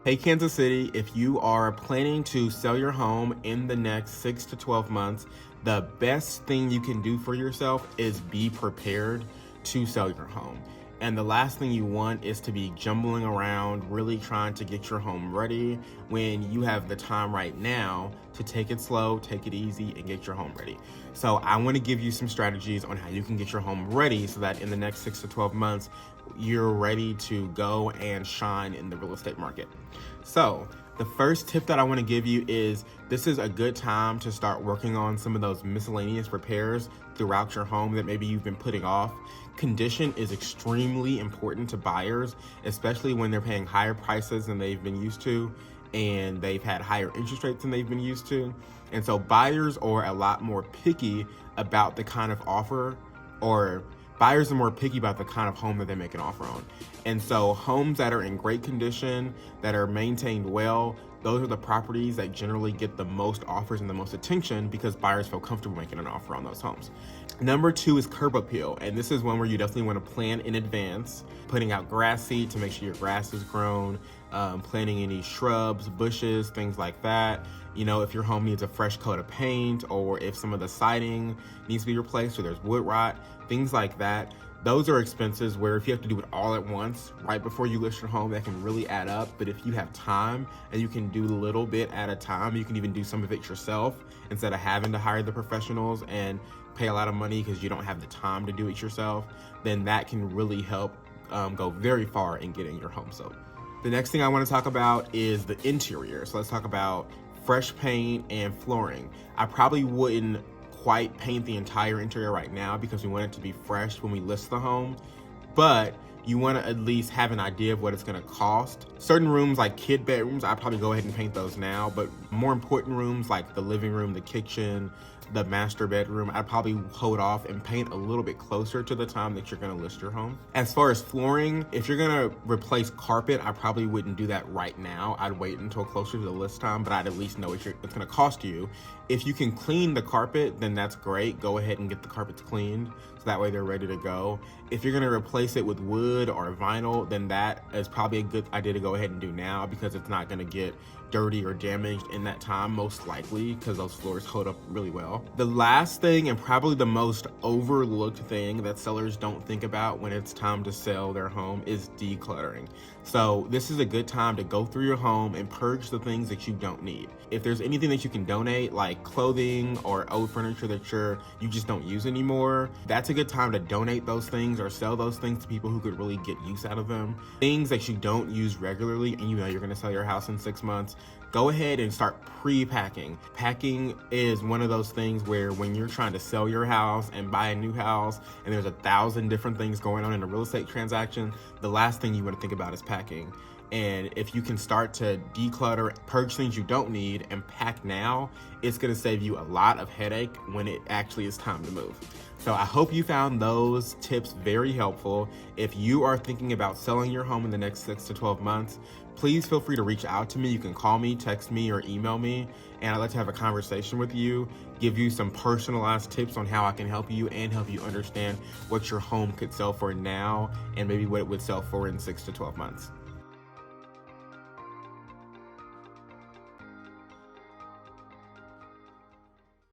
Hey, Kansas City, if you are planning to sell your home in the next 6 to 12 months, the best thing you can do for yourself is be prepared to sell your home. And the last thing you want is to be jumbling around, really trying to get your home ready when you have the time right now to take it slow, take it easy, and get your home ready. So I want to give you some strategies on how you can get your home ready so that in the next 6 to 12 months, you're ready to go and shine in the real estate market. So the first tip that I want to give you is this is a good time to start working on some of those miscellaneous repairs throughout your home that maybe you've been putting off. Condition is extremely important to buyers, especially when they're paying higher prices than they've been used to and they've had higher interest rates than they've been used to. And so buyers are a lot more picky about the kind of offer, or buyers are more picky about the kind of home that they make an offer on. And so homes that are in great condition, that are maintained well, those are the properties that generally get the most offers and the most attention because buyers feel comfortable making an offer on those homes. Number 2 is curb appeal. And this is one where you definitely want to plan in advance, putting out grass seed to make sure your grass is grown, planting any shrubs, bushes, things like that. You know, if your home needs a fresh coat of paint, or if some of the siding needs to be replaced, or there's wood rot, things like that. Those are expenses where if you have to do it all at once, right before you list your home, that can really add up. But if you have time and you can do a little bit at a time, you can even do some of it yourself instead of having to hire the professionals and pay a lot of money because you don't have the time to do it yourself, then that can really help go very far in getting your home sold. The next thing I want to talk about is the interior. So let's talk about fresh paint and flooring. I probably wouldn't quite paint the entire interior right now because we want it to be fresh when we list the home, but you want to at least have an idea of what it's going to cost. Certain rooms like kid bedrooms, I'd probably go ahead and paint those now, but more important rooms like the living room, the kitchen, the master bedroom, I'd probably hold off and paint a little bit closer to the time that you're going to list your home. As far as flooring, if you're going to replace carpet, I probably wouldn't do that right now. I'd wait until closer to the list time, but I'd at least know what it's going to cost you. If you can clean the carpet, then that's great. Go ahead and get the carpets cleaned so that way they're ready to go. If you're going to replace it with wood or vinyl, then that is probably a good idea to go ahead and do now because it's not going to get dirty or damaged in that time, most likely, because those floors hold up really well. The last thing, and probably the most overlooked thing that sellers don't think about when it's time to sell their home, is decluttering. So this is a good time to go through your home and purge the things that you don't need. If there's anything that you can donate, like clothing or old furniture that you just don't use anymore, that's a good time to donate those things or sell those things to people who could really get use out of them. Things that you don't use regularly and you know you're gonna sell your house in 6 months, go ahead and start pre-packing. Packing is one of those things where when you're trying to sell your house and buy a new house and there's 1,000 different things going on in a real estate transaction, the last thing you want to think about is packing. And if you can start to declutter, purge things you don't need, and pack now, it's going to save you a lot of headache when it actually is time to move. So I hope you found those tips very helpful. If you are thinking about selling your home in the next 6 to 12 months, please feel free to reach out to me. You can call me, text me, or email me, and I'd like to have a conversation with you, give you some personalized tips on how I can help you and help you understand what your home could sell for now and maybe what it would sell for in 6 to 12 months.